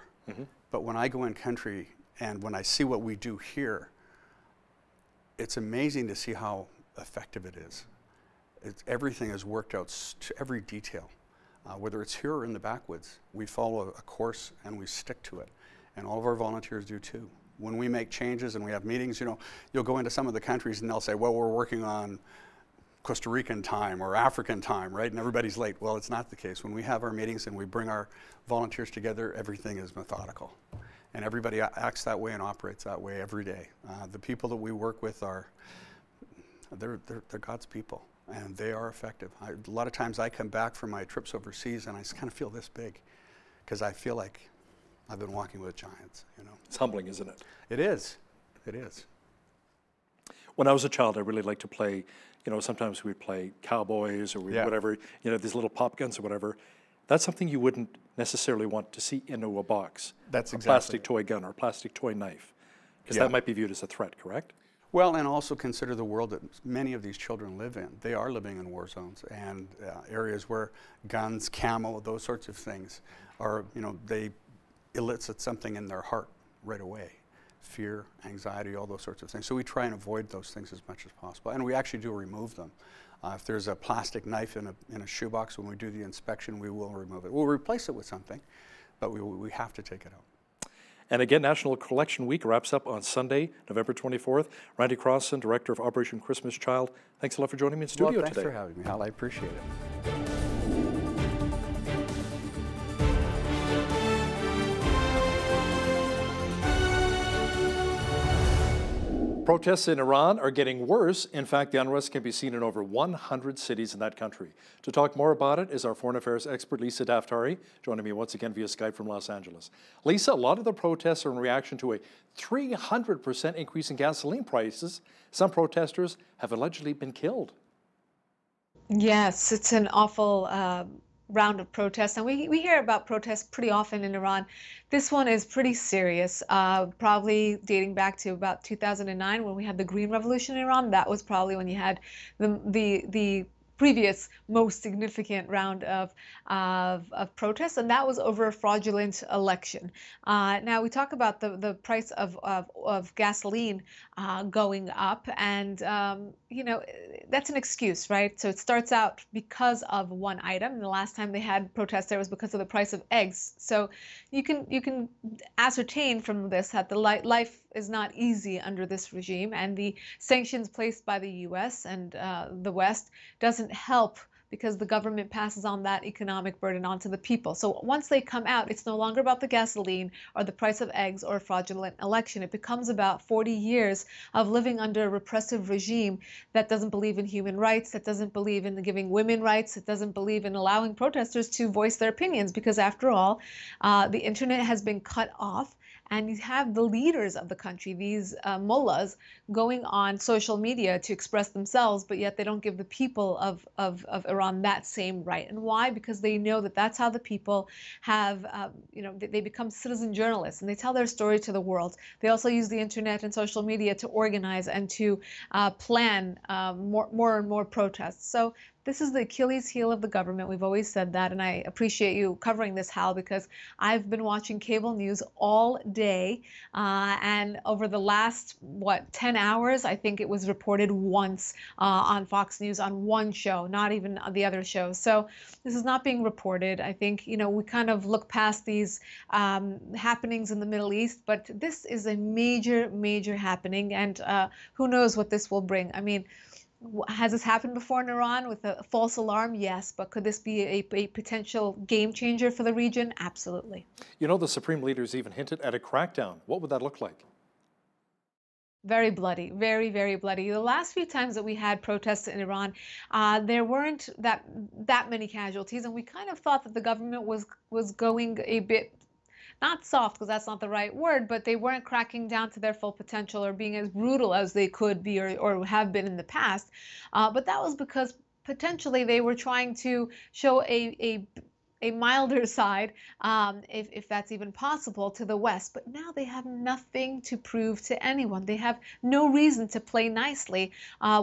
Speaker 1: but when I go in country and when I see what we do here, it's amazing to see how effective it is. Everything is worked out to every detail. Whether it's here or in the backwoods, we follow a course and we stick to it. And all of our volunteers do too. When we make changes and we have meetings, you know, you'll go into some of the countries and they'll say, well, we're working on Costa Rican time or African time, right? And everybody's late. Well, it's not the case. When we have our meetings and we bring our volunteers together, everything is methodical. And everybody acts that way and operates that way every day. The people that we work with they're God's people. And they are effective. A lot of times I come back from my trips overseas and I kind of feel this big because I feel like I've been walking with giants, you know. It's humbling, isn't it? It is. It is. When I was a child, I really liked to play, you know, sometimes we'd play cowboys or whatever, you know, these little pop guns or whatever. That's something you wouldn't necessarily want to see into a box. That's exactly. A plastic toy gun or a plastic toy knife. Because that might be viewed as a threat, correct? Well, and also consider the world that many of these children live in. They are living in war zones and areas where guns, camo, those sorts of things are, you know, they elicit something in their heart right away. Fear, anxiety, all those sorts of things. So we try and avoid those things as much as possible. And we actually do remove them. If there's a plastic knife in a shoebox, when we do the inspection, we will remove it. We'll replace it with something, but we have to take it out. And again, National Collection Week wraps up on Sunday, November 24th. Randy Crossan, Director of Operation Christmas Child, thanks a lot for joining me in studio today. Thanks for having me, Hal. I appreciate it. Protests in Iran are getting worse. In fact, the unrest can be seen in over 100 cities in that country. To talk more about it is our foreign affairs expert, Lisa Daftari, joining me once again via Skype from Los Angeles. Lisa, a lot of the protests are in reaction to a 300% increase in gasoline prices. Some protesters have allegedly been killed.
Speaker 19: Yes, it's an awful round of protests, and we hear about protests pretty often in Iran. This one is pretty serious, probably dating back to about 2009 when we had the Green Revolution in Iran. That was probably when you had the previous most significant round of protests, and that was over a fraudulent election. Now we talk about the price of gasoline going up, and you know, that's an excuse, right? So it starts out because of one item. And the last time they had protests there was because of the price of eggs. So you can ascertain from this that the life is not easy under this regime, and the sanctions placed by the U.S. and the West doesn't help, because the government passes on that economic burden onto the people. So once they come out, it's no longer about the gasoline or the price of eggs or a fraudulent election. It becomes about 40 years of living under a repressive regime that doesn't believe in human rights, that doesn't believe in giving women rights, that doesn't believe in allowing protesters to voice their opinions, because after all, the internet has been cut off. And you have the leaders of the country, these mullahs, going on social media to express themselves, but yet they don't give the people of Iran that same right. And why? Because they know that that's how the people have, they become citizen journalists, and they tell their story to the world. They also use the internet and social media to organize and to plan more and more protests. So this is the Achilles heel of the government. We've always said that, and I appreciate you covering this, Hal, because I've been watching cable news all day, and over the last, 10 hours, I think it was reported once on Fox News on one show, not even on the other shows. So this is not being reported. I think, we kind of look past these happenings in the Middle East, but this is a major, major happening, and who knows what this will bring. I mean, has this happened before in Iran with a false alarm? Yes, but could this be a potential game changer for the region? Absolutely.
Speaker 1: The Supreme Leaders even hinted at a crackdown. What would that look like?
Speaker 19: Very bloody, very, very bloody. The last few times that we had protests in Iran, there weren't that many casualties, and we kind of thought that the government was going a bit, not soft, because that's not the right word, but they weren't cracking down to their full potential or being as brutal as they could be or have been in the past. But that was because potentially they were trying to show a milder side, if that's even possible, to the West. But now they have nothing to prove to anyone. They have no reason to play nicely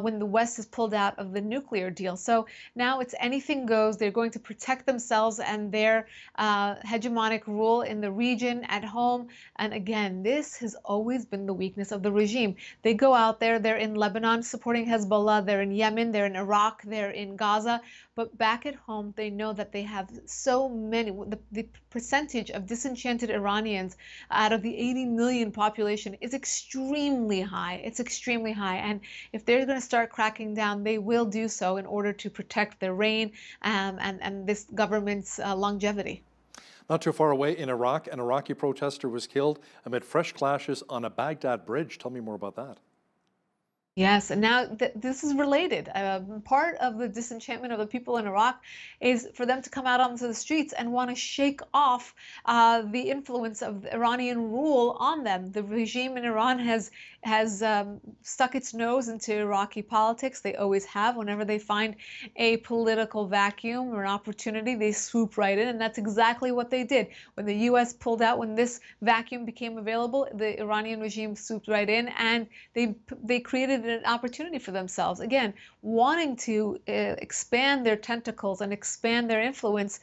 Speaker 19: when the West is pulled out of the nuclear deal. So now it's anything goes. They're going to protect themselves and their hegemonic rule in the region, at home. And again, this has always been the weakness of the regime. They go out there, they're in Lebanon supporting Hezbollah, they're in Yemen, they're in Iraq, they're in Gaza. But back at home, they know that they have so many, the percentage of disenchanted Iranians out of the 80 million population is extremely high. It's extremely high. And if they're going to start cracking down, they will do so in order to protect their reign and this government's longevity.
Speaker 1: Not too far away in Iraq, an Iraqi protester was killed amid fresh clashes on a Baghdad bridge. Tell me more about that.
Speaker 19: Yes, and now this is related. Part of the disenchantment of the people in Iraq is for them to come out onto the streets and want to shake off the influence of the Iranian rule on them. The regime in Iran has stuck its nose into Iraqi politics. They always have. Whenever they find a political vacuum or an opportunity, they swoop right in, and that's exactly what they did. When the U.S. pulled out, when this vacuum became available, the Iranian regime swooped right in, and they created an opportunity for themselves, again, wanting to expand their tentacles and expand their influence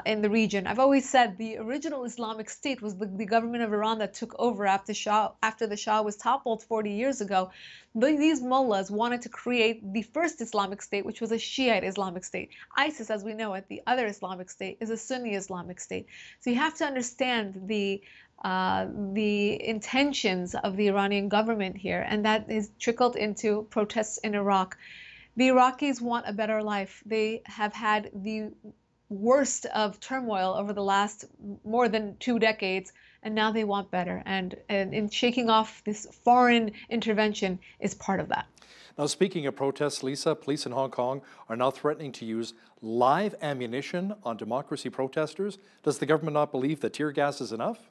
Speaker 19: in the region. I've always said the original Islamic State was the government of Iran that took over after the Shah was toppled 40 years ago. These mullahs wanted to create the first Islamic State, which was a Shiite Islamic State. ISIS, as we know it, the other Islamic State, is a Sunni Islamic State. So you have to understand the intentions of the Iranian government here, and that is trickled into protests in Iraq. The Iraqis want a better life. They have had the worst of turmoil over the last more than 2 decades, and now they want better. And in shaking off this foreign intervention is part of that.
Speaker 1: Now, speaking of protests, Lisa, police in Hong Kong are now threatening to use live ammunition on democracy protesters. Does the government not believe that tear gas is enough?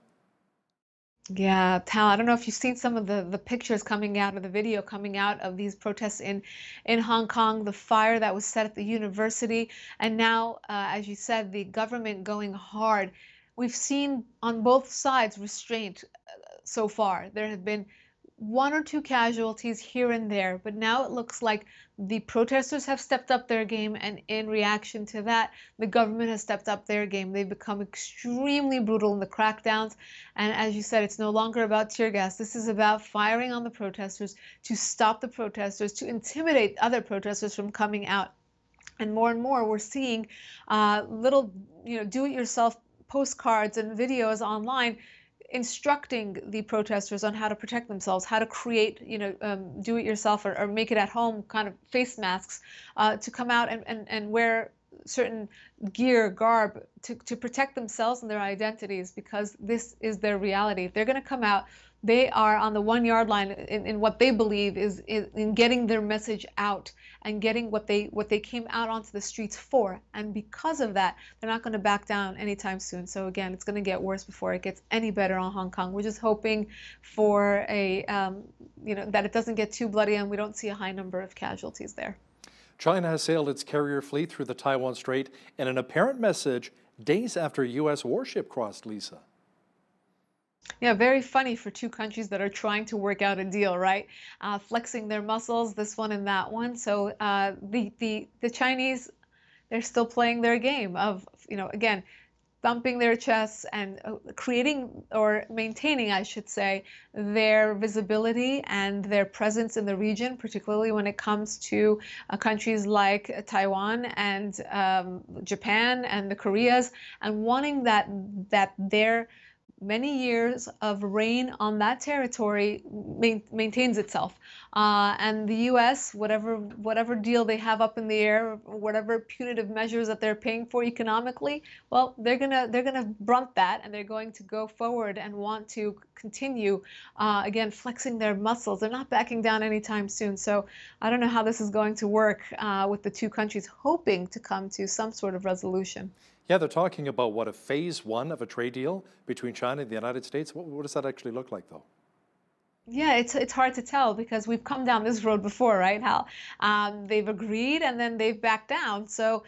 Speaker 19: Yeah, Tal, I don't know if you've seen some of the pictures coming out, or the video coming out of these protests in Hong Kong, the fire that was set at the university, and now, as you said, the government going hard. We've seen on both sides restraint so far. There have been one or two casualties here and there, but now it looks like the protesters have stepped up their game, and in reaction to that, the government has stepped up their game. They've become extremely brutal in the crackdowns, and as you said, it's no longer about tear gas. This is about firing on the protesters to stop the protesters, to intimidate other protesters from coming out. And more we're seeing little, do-it-yourself postcards and videos online instructing the protesters on how to protect themselves, how to create, do-it-yourself or make it at home kind of face masks to come out and wear certain garb to protect themselves and their identities, because this is their reality. If they're going to come out, they are on the 1 yard line in what they believe is in getting their message out and getting what they came out onto the streets for. And because of that, they're not going to back down anytime soon. So again, it's going to get worse before it gets any better on Hong Kong. We're just hoping for a that it doesn't get too bloody and we don't see a high number of casualties there.
Speaker 1: China has sailed its carrier fleet through the Taiwan Strait in an apparent message days after a U.S. warship crossed, Lisa.
Speaker 19: Yeah, very funny for two countries that are trying to work out a deal, right? Flexing their muscles, this one and that one. So the Chinese, they're still playing their game of, again, thumping their chests and creating or maintaining, I should say, their visibility and their presence in the region, particularly when it comes to countries like Taiwan and Japan and the Koreas, and wanting that their many years of reign on that territory maintains itself, and the U.S., whatever deal they have up in the air, whatever punitive measures that they're paying for economically, well, they're gonna brunt that, and they're going to go forward and want to continue again flexing their muscles. They're not backing down anytime soon. So I don't know how this is going to work with the two countries hoping to come to some sort of resolution.
Speaker 1: Yeah, they're talking about a phase one of a trade deal between China and the United States. What does that actually look like, though?
Speaker 19: Yeah, it's hard to tell because we've come down this road before, right, Hal? They've agreed and then they've backed down. So,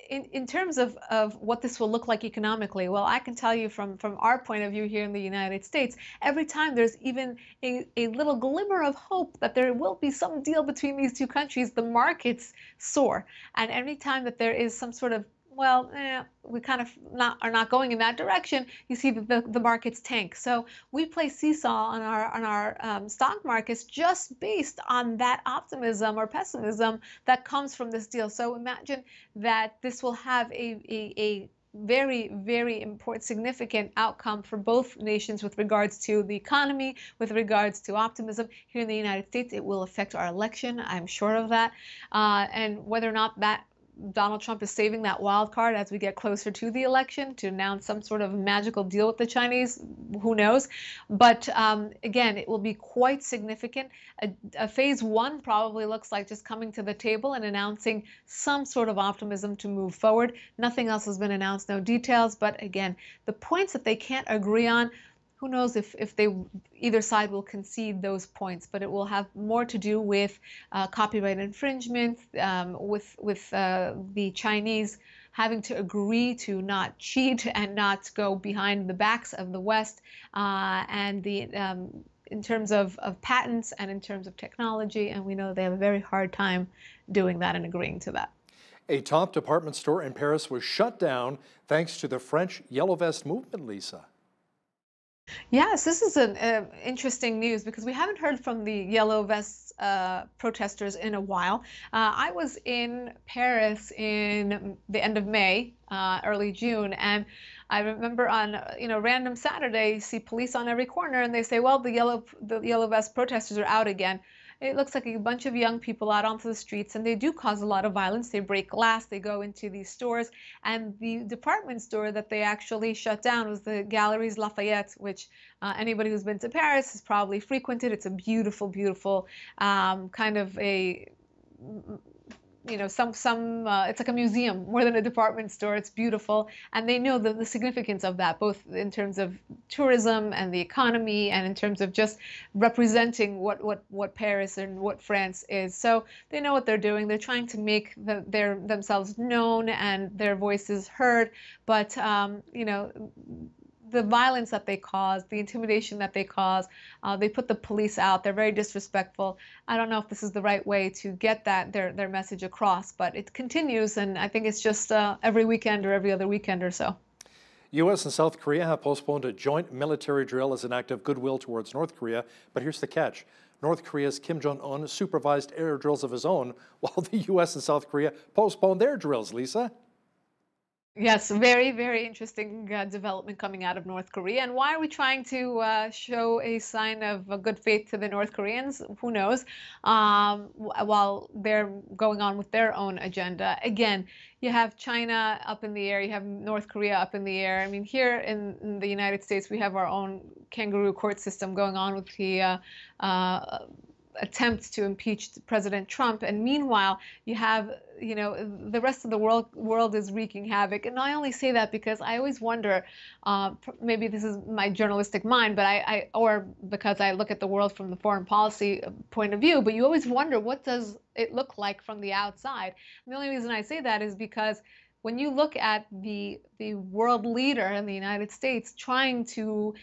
Speaker 19: in terms of what this will look like economically, well, I can tell you from our point of view here in the United States, every time there's even a little glimmer of hope that there will be some deal between these two countries, the markets soar. And every time that there is some sort of we kind of are not going in that direction, you see that the markets tank. So we play seesaw on our stock markets just based on that optimism or pessimism that comes from this deal. So imagine that this will have a very, very important, significant outcome for both nations with regards to the economy, with regards to optimism. Here in the United States, it will affect our election, I'm sure of that. And whether or not that Donald Trump is saving that wild card as we get closer to the election to announce some sort of magical deal with the Chinese, who knows? But again, it will be quite significant. A phase one probably looks like just coming to the table and announcing some sort of optimism to move forward. Nothing else has been announced, no details. But again, the points that they can't agree on, who knows if either side will concede those points, but it will have more to do with copyright infringement, with the Chinese having to agree to not cheat and not go behind the backs of the West, and in terms of patents and in terms of technology, and we know they have a very hard time doing that and agreeing to that.
Speaker 1: A top department store in Paris was shut down thanks to the French Yellow Vest movement, Lisa.
Speaker 19: Yes, this is an interesting news because we haven't heard from the Yellow Vests protesters in a while. I was in Paris in the end of May, early June, and I remember on random Saturday, you see police on every corner, and they say, well, the Yellow Vest protesters are out again. It looks like a bunch of young people out onto the streets, and they do cause a lot of violence. They break glass, they go into these stores, and the department store that they actually shut down was the Galeries Lafayette, which anybody who's been to Paris has probably frequented. It's a beautiful, beautiful kind of a it's like a museum more than a department store. It's beautiful, and they know the significance of that, both in terms of tourism and the economy, and in terms of just representing what Paris and what France is. So they know what they're doing. They're trying to make themselves known and their voices heard. But the violence that they cause, the intimidation that they cause. They put the police out. They're very disrespectful. I don't know if this is the right way to get their message across, but it continues, and I think it's just every weekend or every other weekend or so.
Speaker 1: U.S. and South Korea have postponed a joint military drill as an act of goodwill towards North Korea, but here's the catch. North Korea's Kim Jong-un supervised air drills of his own, while the U.S. and South Korea postponed their drills, Lisa.
Speaker 19: Yes, very, very interesting development coming out of North Korea. And why are we trying to show a sign of good faith to the North Koreans? Who knows? While they're going on with their own agenda. Again, you have China up in the air, you have North Korea up in the air. I mean, here in the United States, we have our own kangaroo court system going on with the attempt to impeach President Trump, and meanwhile you have, you know, the rest of the world is wreaking havoc. And I only say that because I always wonder, maybe this is my journalistic mind, but or because I look at the world from the foreign policy point of view, but you always wonder, what does it look like from the outside? And the only reason I say that is because when you look at the world leader in the United States trying to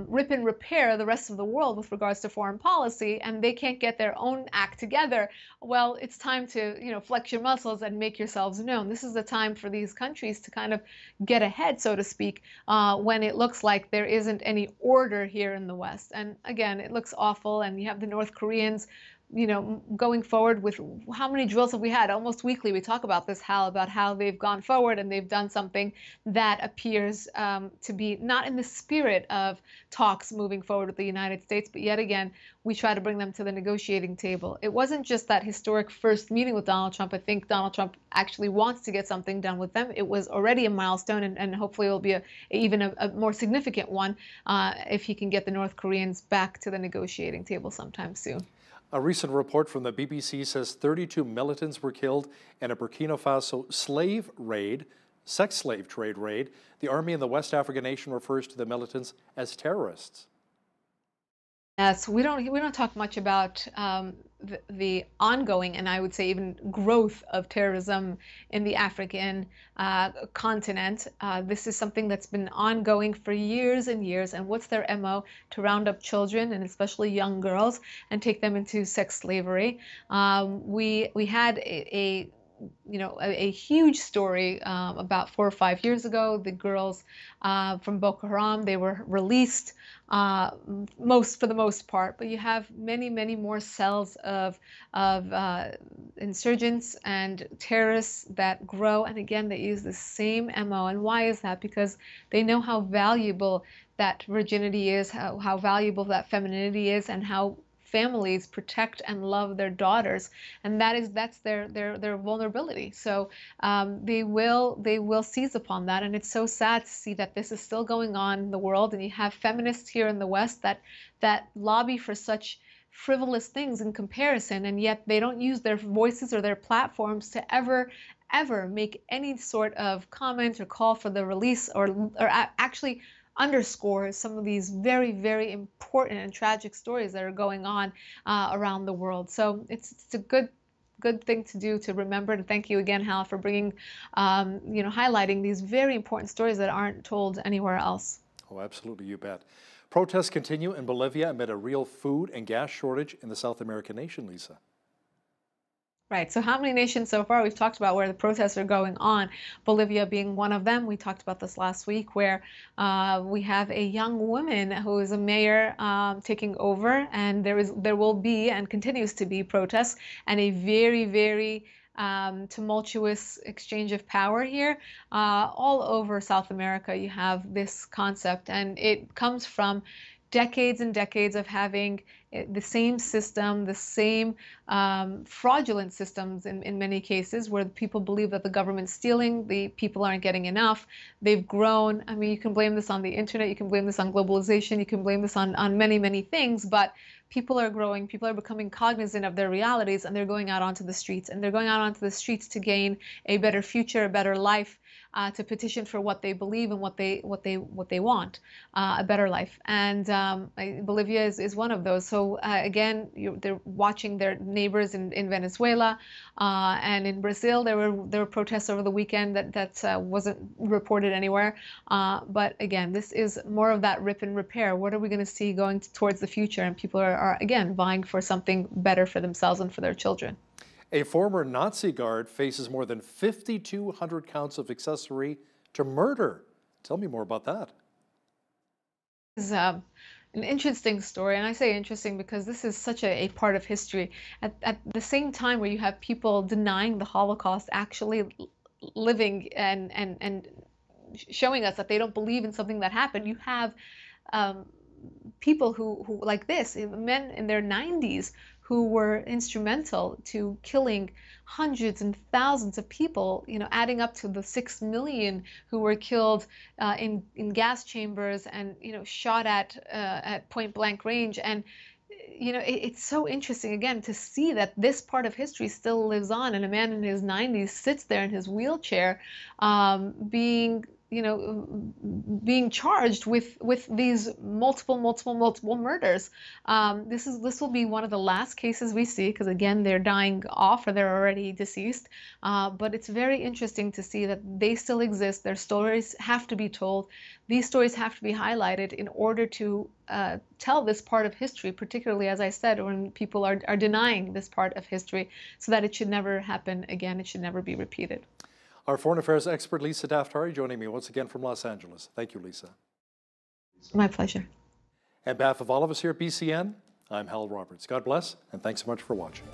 Speaker 19: rip and repair the rest of the world with regards to foreign policy, and they can't get their own act together, well, it's time to, you know, flex your muscles and make yourselves known. This is the time for these countries to kind of get ahead, so to speak, when it looks like there isn't any order here in the West. And again, it looks awful, and you have the North Koreans, you know, going forward with how many drills have we had? Almost weekly we talk about this, Hal, about how they've gone forward and they've done something that appears to be not in the spirit of talks moving forward with the United States, but yet again, we try to bring them to the negotiating table. It wasn't just that historic first meeting with Donald Trump. I think Donald Trump actually wants to get something done with them. It was already a milestone, and hopefully it will be even a more significant one if he can get the North Koreans back to the negotiating table sometime soon.
Speaker 1: A recent report from the BBC says 32 militants were killed in a Burkina Faso slave raid, sex slave trade raid. The army in the West African nation refers to the militants as terrorists.
Speaker 19: Yes, we don't talk much about the ongoing, and I would say even growth of terrorism in the African continent. This is something that's been ongoing for years and years. And what's their MO? To round up children, and especially young girls, and take them into sex slavery. We had a huge story about 4 or 5 years ago. The girls from Boko Haram, they were released for the most part, but you have many, many more cells of insurgents and terrorists that grow, and again, they use the same MO. And why is that? Because they know how valuable that virginity is, how valuable that femininity is, and how families protect and love their daughters, and that's their vulnerability. So they will seize upon that, and it's so sad to see that this is still going on in the world. And you have feminists here in the West that lobby for such frivolous things in comparison, and yet they don't use their voices or their platforms to ever make any sort of comment or call for the release or actually underscores some of these very, very important and tragic stories that are going on around the world. So it's a good thing to do, to remember. And thank you again, Hal, for bringing, highlighting these very important stories that aren't told anywhere else.
Speaker 1: Oh, absolutely, you bet. Protests continue in Bolivia amid a real food and gas shortage in the South American nation, Lisa.
Speaker 19: Right. So how many nations so far? We've talked about where the protests are going on, Bolivia being one of them. We talked about this last week, where we have a young woman who is a mayor taking over, and there will be and continues to be protests, and a very, very tumultuous exchange of power here. All over South America, you have this concept, and it comes from decades and decades of having the same system, the same fraudulent systems in many cases, where the people believe that the government's stealing, the people aren't getting enough. They've grown. I mean, you can blame this on the internet, you can blame this on globalization, you can blame this on many, many things, but people are growing, people are becoming cognizant of their realities, and they're going out onto the streets. And they're going out onto the streets to gain a better future, a better life, to petition for what they believe and what they want, a better life. And Bolivia is one of those. So also, again, they're watching their neighbors in Venezuela and in Brazil. There were protests over the weekend that wasn't reported anywhere. But again, this is more of that rip and repair. What are we going to see going towards the future? And people are again vying for something better for themselves and for their children.
Speaker 1: A former Nazi guard faces more than 5,200 counts of accessory to murder. Tell me more about that.
Speaker 19: This is an interesting story, and I say interesting because this is such a part of history. At the same time where you have people denying the Holocaust, actually living and showing us that they don't believe in something that happened, you have people who like this, men in their 90s, who were instrumental to killing hundreds and thousands of people, adding up to the 6 million who were killed in gas chambers and, shot at point blank range. And, it's so interesting, again, to see that this part of history still lives on, and a man in his 90s sits there in his wheelchair being charged with these multiple murders. This will be one of the last cases we see, because again, they're dying off or they're already deceased. But it's very interesting to see that they still exist. Their stories have to be told. These stories have to be highlighted in order to tell this part of history, particularly, as I said, when people are denying this part of history, so that it should never happen again. It should never be repeated.
Speaker 1: Our foreign affairs expert, Lisa Daftari, joining me once again from Los Angeles. Thank you, Lisa.
Speaker 19: My pleasure.
Speaker 1: On behalf of all of us here at BCN, I'm Hal Roberts. God bless, and thanks so much for watching.